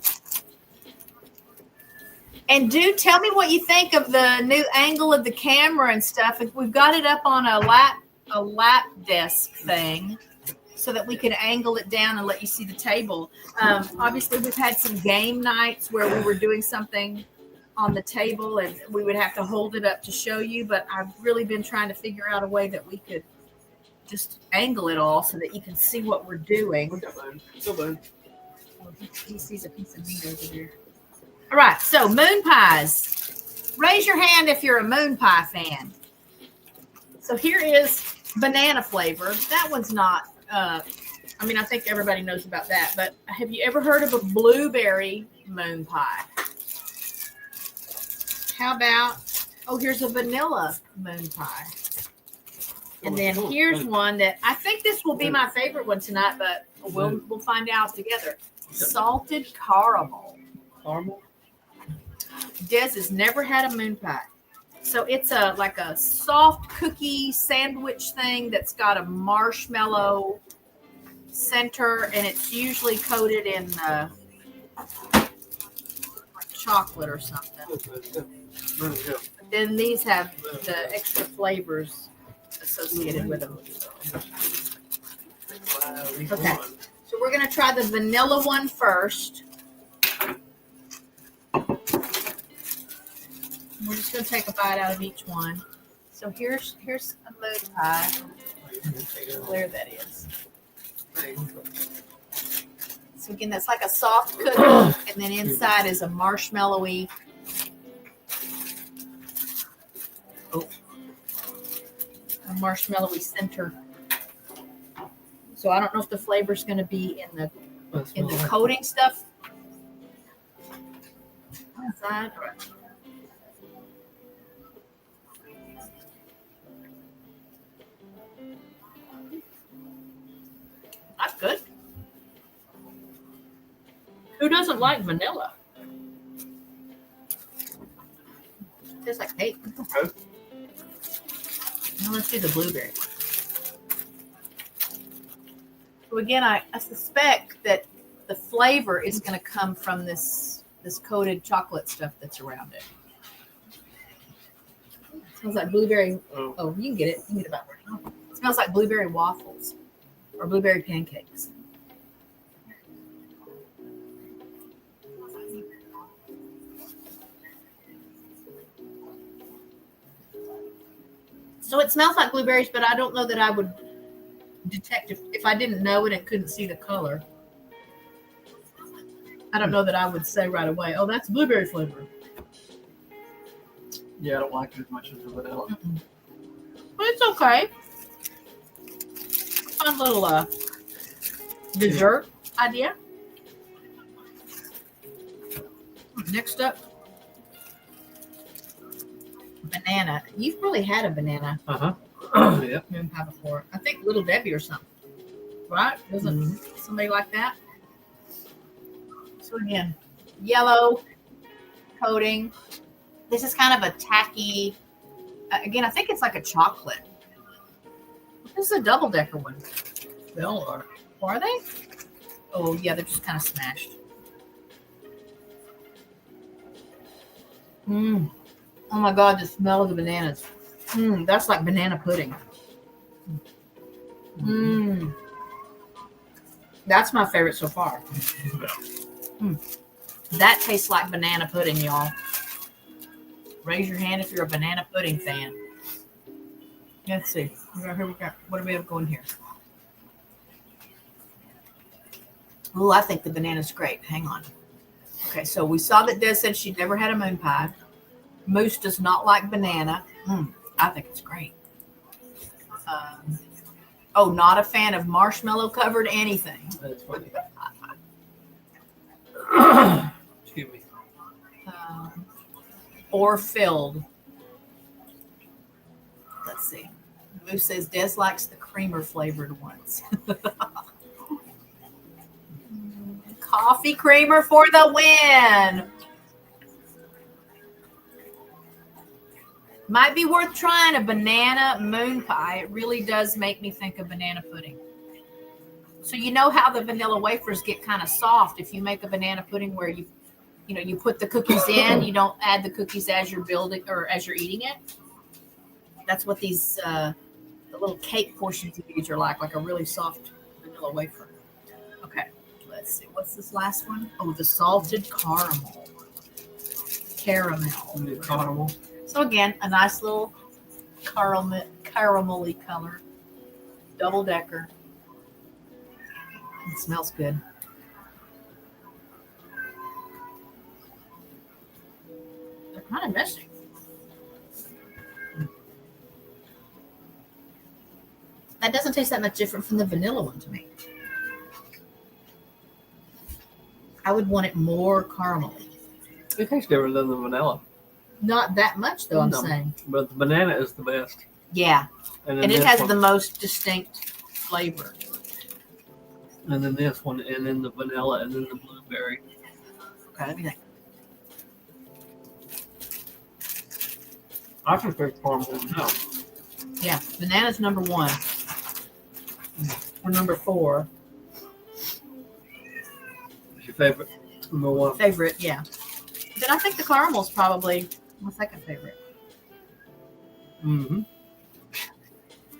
And do tell me what you think of the new angle of the camera and stuff. If we've got it up on a lap desk thing so that we can angle it down and let you see the table. Obviously, we've had some game nights where we were doing something on the table and we would have to hold it up to show you. But I've really been trying to figure out a way that we could just angle it all so that you can see what we're doing. Go, He sees a piece of meat over there. All right, so moon pies. Raise your hand if you're a moon pie fan. So here is banana flavor. That one's not, I think everybody knows about that, but have you ever heard of a blueberry moon pie? How about, here's a vanilla moon pie. And then here's one that I think this will be my favorite one tonight, but we'll find out together. Salted caramel. Caramel? Des has never had a moon pie. So it's like a soft cookie sandwich thing that's got a marshmallow center, and it's usually coated in chocolate or something. But then these have the extra flavors associated with them. Wow, each Okay. one. So we're gonna try the vanilla one first. We're just gonna take a bite out of each one. So here's a moon pie. Clear that is. So again, that's like a soft cookie, and then inside is a marshmallowy. A marshmallowy center. So I don't know if the flavor's going to be in the coating stuff inside. That's good. Who doesn't like vanilla? Tastes like cake. Okay. Now let's do the blueberry. So again, I suspect that the flavor is going to come from this coated chocolate stuff that's around it. Smells like blueberry. Oh, you can get it. You can get it about right now. It smells like blueberry waffles or blueberry pancakes. So it smells like blueberries, but I don't know that I would detect if I didn't know it and couldn't see the color. I don't know that I would say right away, oh, that's blueberry flavor. Yeah, I don't like it as much as the vanilla. But it's okay. Fun little dessert idea. Next up, banana. You've really had a banana Yeah. moon pie before. I think Little Debbie or something. Right? Doesn't somebody like that? So again, yellow coating. This is kind of a tacky. Again, I think it's like a chocolate. This is a double-decker one. They all are. Are they? Oh, yeah, they're just kind of smashed. Oh my God, the smell of the bananas. That's like banana pudding. That's my favorite so far. That tastes like banana pudding, y'all. Raise your hand if you're a banana pudding fan. Let's see. Here we go. What do we have going here? Oh, I think the banana's great. Hang on. Okay, so we saw that Des said she'd never had a moon pie. Moose does not like banana. I think it's great. Not a fan of marshmallow covered anything. That's funny. Excuse me. Or filled. Let's see. Moose says Des likes the creamer flavored ones. Coffee creamer for the win. Might be worth trying a banana moon pie. It really does make me think of banana pudding. So you know how the vanilla wafers get kind of soft if you make a banana pudding where you put the cookies in, you don't add the cookies as you're building or as you're eating it. That's what these the little cake portions of these are like a really soft vanilla wafer. Okay, let's see. What's this last one? Oh, the salted caramel. Caramel. So again, a nice little caramelly color. Double decker. It smells good. They're kind of messy. That doesn't taste that much different from the vanilla one to me. I would want it more caramely. It tastes different than the vanilla. Not that much, though, I'm No, saying. But the banana is the best. Yeah. And it has the most distinct flavor. And then this one, and then the vanilla, and then the blueberry. Okay, let me think. I prefer caramel now. Yeah, banana's number 1. Or number 4. What's your favorite? Number 1. Favorite, yeah. Then I think the caramel's probably my second favorite.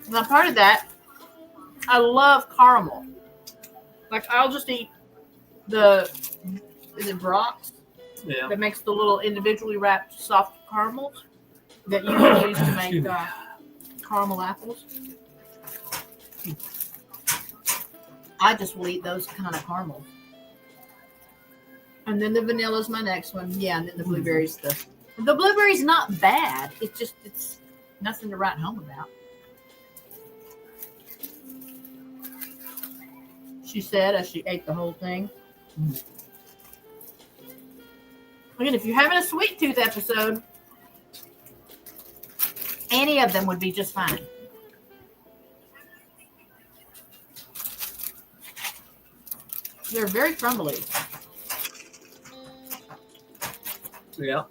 Now, part of that, I love caramel. Like, I'll just eat is it Brock's? Yeah. That makes the little individually wrapped soft caramels that you can use to make caramel apples. I just will eat those kind of caramels. And then the vanilla's my next one. Yeah, and then the blueberries. The blueberry's not bad. It's nothing to write home about. She said as she ate the whole thing. Again, if you're having a sweet tooth episode, any of them would be just fine. They're very crumbly. Yeah.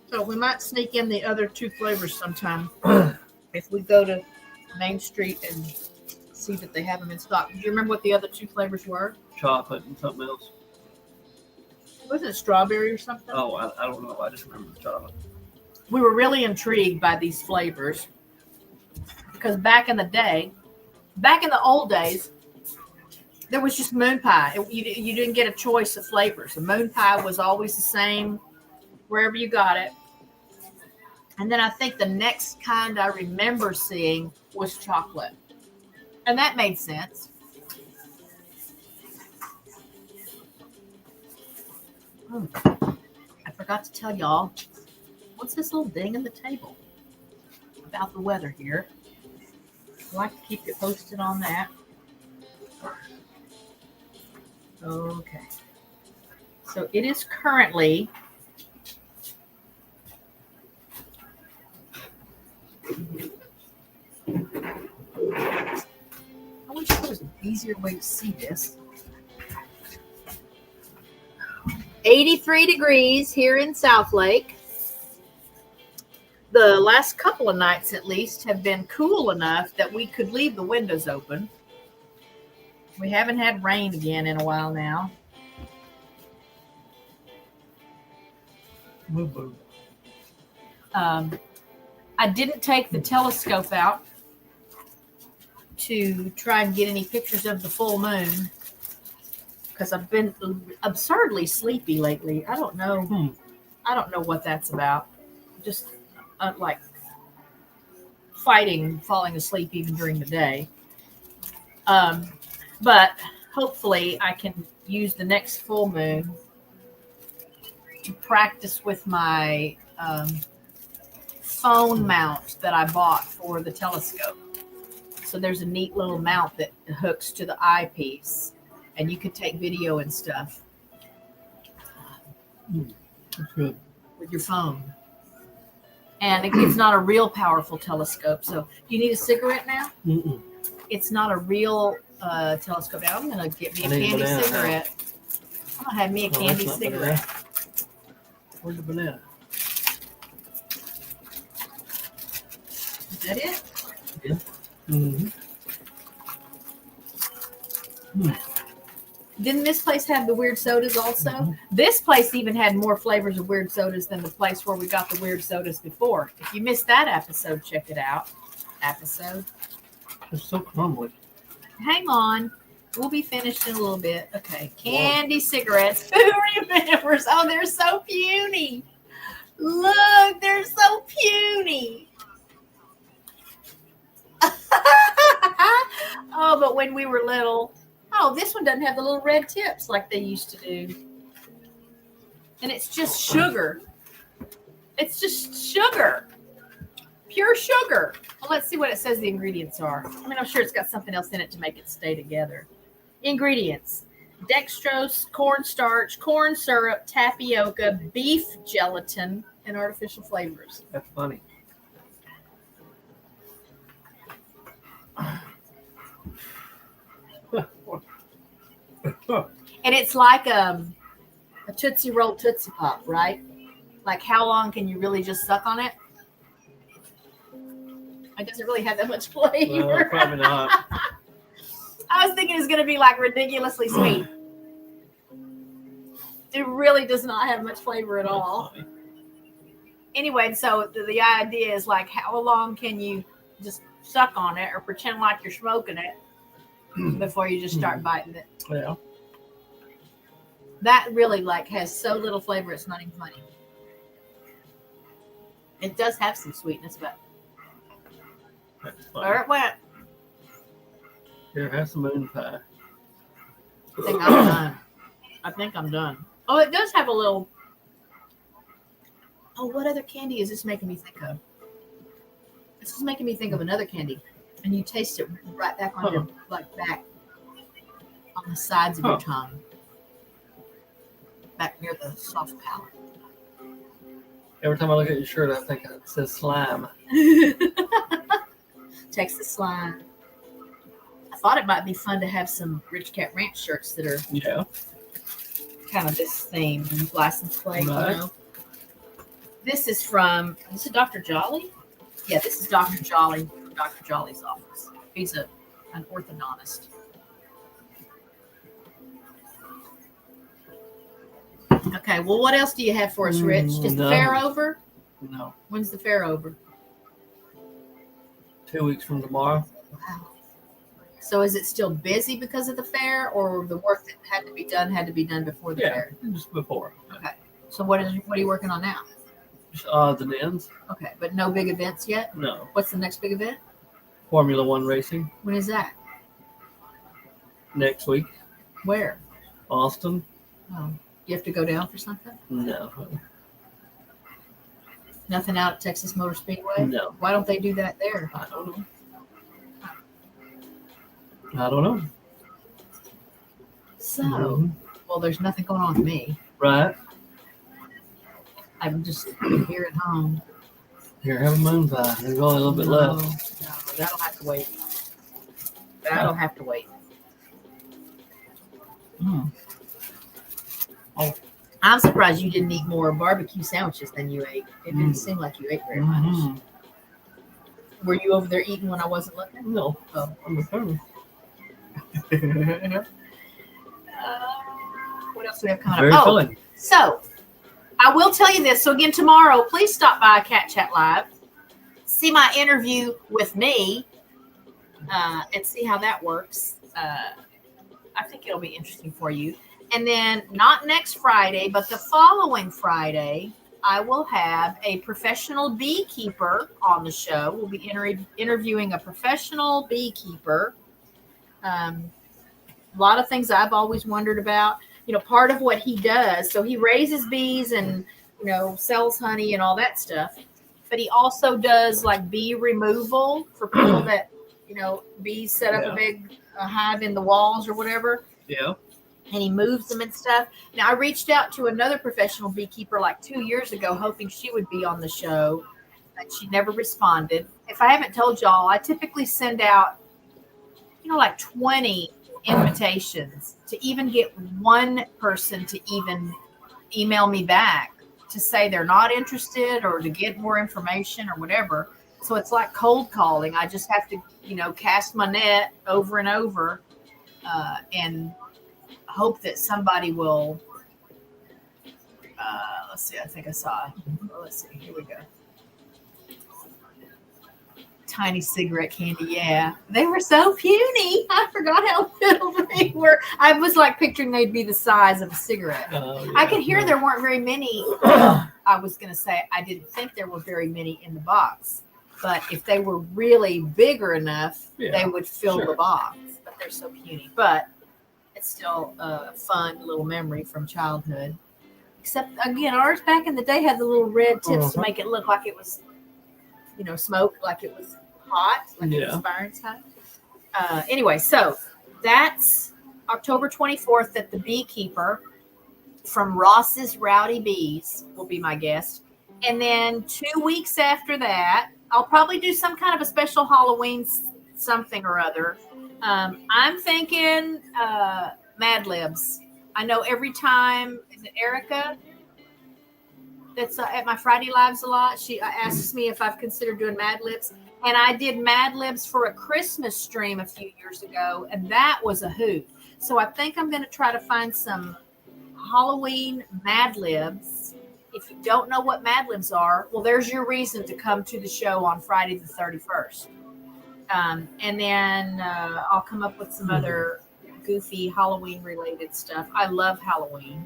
So we might sneak in the other two flavors sometime if we go to Main Street and see that they have them in stock. Do you remember what the other two flavors were? Chocolate and something else. Wasn't it strawberry or something? Oh, I don't know. I just remember the chocolate. We were really intrigued by these flavors because back in the old days, there was just moon pie. You didn't get a choice of flavors. The moon pie was always the same wherever you got it. And then I think the next kind I remember seeing was chocolate. And that made sense. I forgot to tell y'all, what's this little ding in the table about the weather here? I'd like to keep you posted on that. Okay. So it is currently I wish there was an easier way to see this. 83 degrees here in South Lake. The last couple of nights, at least, have been cool enough that we could leave the windows open. We haven't had rain again in a while now. I didn't take the telescope out to try and get any pictures of the full moon because I've been absurdly sleepy lately. I don't know. I don't know what that's about. Just like fighting falling asleep even during the day. But hopefully I can use the next full moon to practice with my phone mount that I bought for the telescope. So there's a neat little mount that hooks to the eyepiece, and you can take video and stuff. That's good. With your phone. And it's not a real powerful telescope. So do you need a cigarette now? Mm-mm. It's not a real telescope. Now I'm going to get me a candy cigarette. I'm going to have me a candy cigarette. Where's the banana? Is that it? Yeah. Mm-hmm. Didn't this place have the weird sodas also? Mm-hmm. This place even had more flavors of weird sodas than the place where we got the weird sodas before. If you missed that episode, check it out. It's so crumbly. Hang on. We'll be finished in a little bit. Okay. Candy cigarettes. Who remembers? Oh, they're so puny. Look, they're so puny. Oh, but when we were little, this one doesn't have the little red tips like they used to do. And it's just sugar. It's just sugar. Pure sugar. Well, let's see what it says the ingredients are. I mean, I'm sure it's got something else in it to make it stay together. Ingredients: dextrose, cornstarch, corn syrup, tapioca, beef gelatin, and artificial flavors. That's funny. And it's like a Tootsie Roll Tootsie Pop, right? Like, how long can you really just suck on it? It doesn't really have that much flavor. Well, probably not. I was thinking it was going to be like ridiculously sweet. It really does not have much flavor at all. Anyway, so the idea is like, how long can you just suck on it or pretend like you're smoking it before you just start biting it. Yeah. That really like has so little flavor, it's not even funny. It does have some sweetness, but That's funny. where it went. Here, have some moon pie. I think I'm done. I think I'm done. Oh, it does have a little. Oh, what other candy is this making me think of? This is making me think of another candy, and you taste it right back on your back on the sides of your tongue, back near the soft palate. Every time I look at your shirt, I think it says slime. Texas slime. I thought it might be fun to have some RichKat Ranch shirts that are kind of this theme, license plate, Right. you know. This is Dr. Jolly? Yeah, this is Dr. Jolly from Dr. Jolly's office. He's an orthodontist. Okay, well, what else do you have for us, Rich? Is the fair over? No. When's the fair over? 2 weeks from tomorrow. Wow. So is it still busy because of the fair, or the work that had to be done before the fair? Just before. Okay. So what are you working on now? Just odds and ends. Okay, but no big events yet? No. What's the next big event? Formula One racing When is that? next week. Where? Austin. Oh, you have to go down for something? No. Nothing out at Texas Motor Speedway? No. Why don't they do that there? I don't know. I don't know. So, well, there's nothing going on with me. Right. I'm just here at home. Here, have a moon pie. There's only a little bit left. No, that'll have to wait. That'll have to wait. Oh. I'm surprised you didn't eat more barbecue sandwiches than you ate. It didn't seem like you ate very much. Were you over there eating when I wasn't looking? No. Oh. I'm the phone. What else do we have coming Very up? filling. So I will tell you this. So again, tomorrow, please stop by Cat Chat Live, see my interview with me, and see how that works. I think it'll be interesting for you. And then not next Friday, but the following Friday, I will have a professional beekeeper on the show. We'll be interviewing a professional beekeeper. A lot of things I've always wondered about. You know, part of what he does, so he raises bees and, you know, sells honey and all that stuff. But he also does like bee removal for people that, you know, bees set up a big hive in the walls or whatever. Yeah. And he moves them and stuff. Now, I reached out to another professional beekeeper like 2 years ago, hoping she would be on the show, and she never responded. If I haven't told y'all, I typically send out, you know, like 20 invitations to even get one person to even email me back to say they're not interested or to get more information or whatever. So it's like cold calling. I just have to, you know, cast my net over and over and hope that somebody will. Let's see. I think I saw it. Let's see. Here we go. Tiny cigarette candy. Yeah, they were so puny. I forgot how little they were. I was like picturing they'd be the size of a cigarette. I could hear there weren't very many. I was going to say I didn't think there were very many in the box, but if they were really bigger enough, they would fill the box. But they're so puny. But it's still a fun little memory from childhood. Except again, ours back in the day had the little red tips to make it look like it was, you know, smoke, like it was hot, like it was fire inside. Anyway, so that's October 24th at the Beekeeper from Ross's Rowdy Bees will be my guest. And then 2 weeks after that, I'll probably do some kind of a special Halloween something or other. I'm thinking Mad Libs. I know every time, is it Erica that's at my Friday Lives a lot? She asks me if I've considered doing Mad Libs. And I did Mad Libs for a Christmas stream a few years ago, and that was a hoot. So I think I'm going to try to find some Halloween Mad Libs. If you don't know what Mad Libs are, well, there's your reason to come to the show on Friday the 31st. And then I'll come up with some other goofy Halloween related stuff. I love Halloween.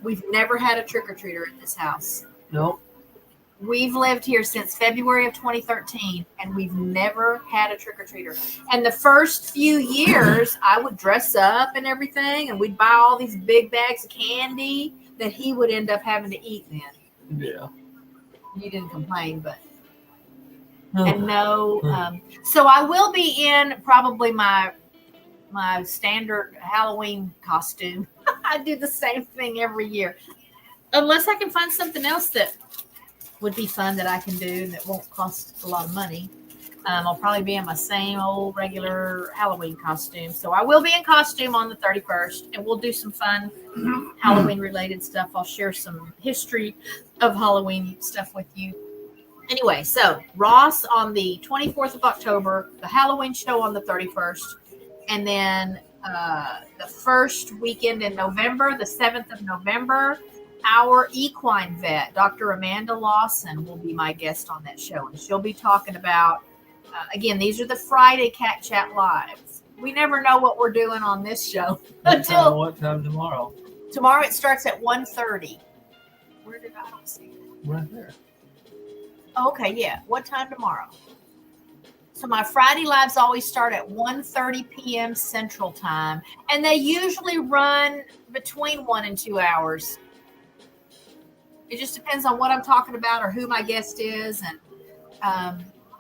We've never had a trick or treater at this house. Nope. We've lived here since February of 2013, and we've never had a trick or treater. And the first few years, I would dress up and everything, and we'd buy all these big bags of candy that he would end up having to eat then. Yeah. You didn't complain, but. And no, so I will be in probably my standard Halloween costume. I do the same thing every year, unless I can find something else that would be fun that I can do that won't cost a lot of money. I'll probably be in my same old regular Halloween costume. So I will be in costume on the 31st, and we'll do some fun Halloween related stuff. I'll share some history of Halloween stuff with you. Anyway, so Ross on the 24th of October, the Halloween show on the 31st, and then the first weekend in November, the 7th of November, our equine vet, Dr. Amanda Lawson, will be my guest on that show. And she'll be talking about, again, these are the Friday Cat Chat Lives. We never know what we're doing on this show. Until what time tomorrow? Tomorrow it starts at 1:30. Where did I don't see it? Right there. Okay, yeah. What time tomorrow? So my Friday lives always start at 1:30 p.m. Central Time, and they usually run between 1 and 2 hours. It just depends on what I'm talking about or who my guest is. And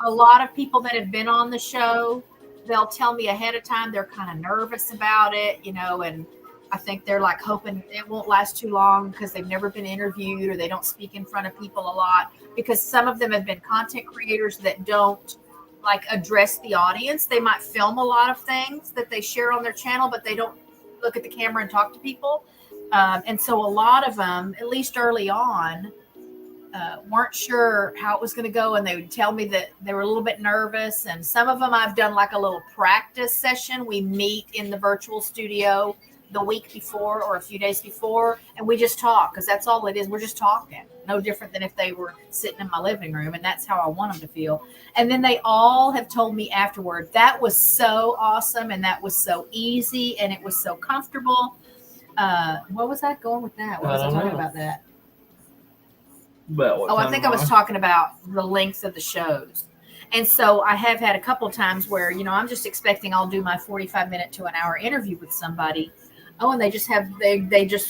a lot of people that have been on the show, they'll tell me ahead of time they're kind of nervous about it, and I think they're like hoping it won't last too long because they've never been interviewed or they don't speak in front of people a lot, because some of them have been content creators that don't like address the audience. They might film a lot of things that they share on their channel, but they don't look at the camera and talk to people. And so a lot of them, at least early on, weren't sure how it was going to go. And they would tell me that they were a little bit nervous. And some of them I've done like a little practice session. We meet in the virtual studio the week before or a few days before, and we just talk, because that's all it is. We're just talking. No different than if they were sitting in my living room, and that's how I want them to feel. And then they all have told me afterward, that was so awesome, and that was so easy, and it was so comfortable. What was I going with that? What was I talking about that? I think I was talking about the length of the shows. And so I have had a couple of times where, I'm just expecting I'll do my 45-minute to an hour interview with somebody. Oh, and they just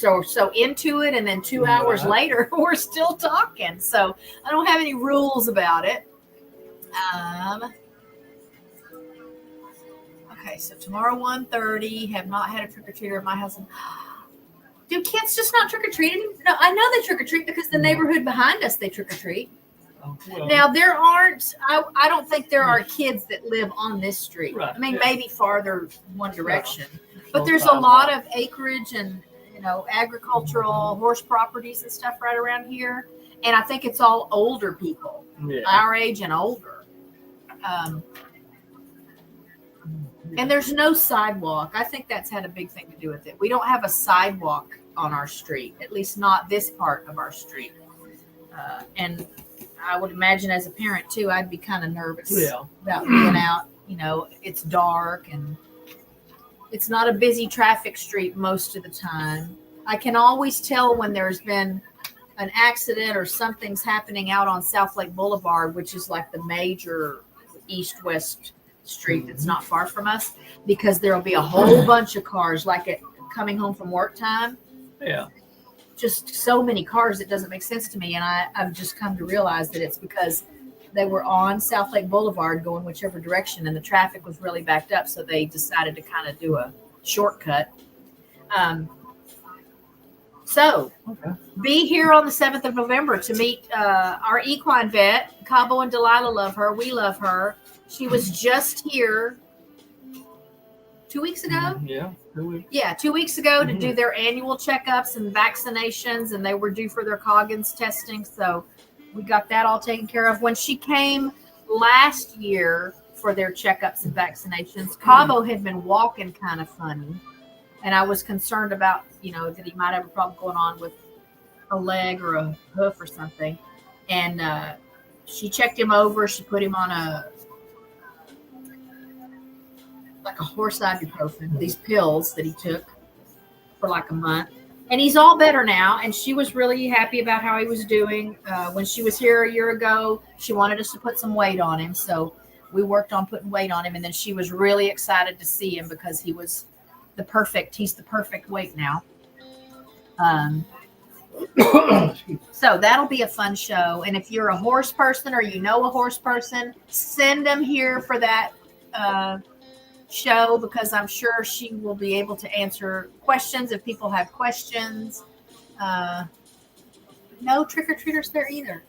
so into it, and then 2 hours later we're still talking. So I don't have any rules about it. Okay, so tomorrow 1:30. Have not had a trick or treater at my house. Do kids just not trick or treat? No, I know they trick or treat because the neighborhood behind us, they trick or treat. Oh, well. Now there aren't. I don't think there are kids that live on this street. Right, I mean, yeah. Maybe farther one direction. No. But there's a lot of acreage and, agricultural horse properties and stuff right around here. And I think it's all older people, our age and older. And there's no sidewalk. I think that's had a big thing to do with it. We don't have a sidewalk on our street, at least not this part of our street. And I would imagine as a parent too, I'd be kind of nervous about being out. It's dark and it's not a busy traffic street most of the time. I can always tell when there's been an accident or something's happening out on South Lake Boulevard, which is like the major east-west street that's not far from us, because there'll be a whole bunch of cars like coming home from work time. Yeah. Just so many cars, it doesn't make sense to me. And I've just come to realize that it's because they were on South Lake Boulevard going whichever direction, and the traffic was really backed up. So they decided to kind of do a shortcut. Be here on the 7th of November to meet our equine vet. Cabo and Delilah love her. We love her. She was just here 2 weeks ago. Yeah, 2 weeks. Yeah, 2 weeks ago to do their annual checkups and vaccinations, and they were due for their Coggins testing. So we got that all taken care of. When she came last year for their checkups and vaccinations, Cabo had been walking kind of funny. And I was concerned about, that he might have a problem going on with a leg or a hoof or something. And she checked him over. She put him on like a horse ibuprofen, these pills that he took for like a month. And he's all better now. And she was really happy about how he was doing. When she was here a year ago, she wanted us to put some weight on him. So we worked on putting weight on him. And then she was really excited to see him because he's the perfect weight now. So that'll be a fun show. And if you're a horse person or you know a horse person, send them here for that show, because I'm sure she will be able to answer questions if people have questions. No trick-or-treaters there either.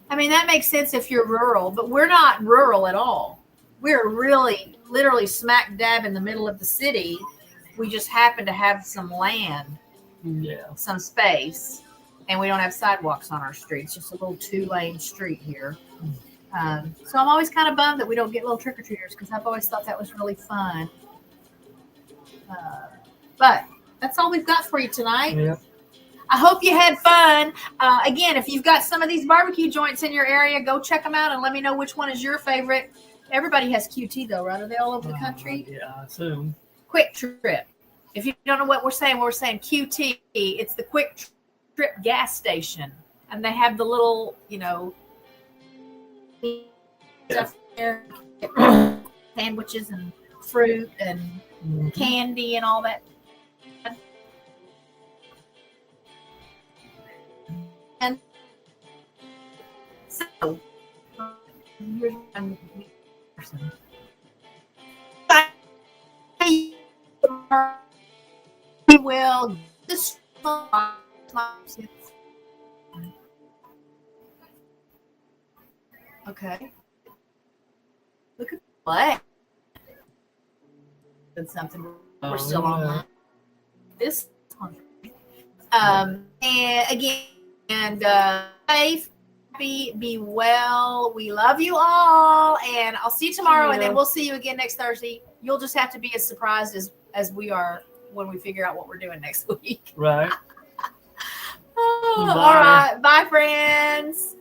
I mean, that makes sense if you're rural, but we're not rural at all. We're really literally smack dab in the middle of the city. We just happen to have some land, some space, and we don't have sidewalks on our streets, just a little 2-lane street here. So I'm always kind of bummed that we don't get little trick-or-treaters, because I've always thought that was really fun. But that's all we've got for you tonight. Yeah. I hope you had fun. Again, if you've got some of these barbecue joints in your area, go check them out and let me know which one is your favorite. Everybody has QT though, right? Are they all over the country? Yeah, I assume. Quick Trip. If you don't know what we're saying QT. It's the Quick Trip gas station. And they have the little, stuff there, sandwiches and fruit and candy and all that. And so here's one person. We will just okay. Look at what? Did something. We're still on this one. And again, safe, happy, be well. We love you all, and I'll see you tomorrow, and then we'll see you again next Thursday. You'll just have to be as surprised as we are when we figure out what we're doing next week. Right. All right. Bye, friends.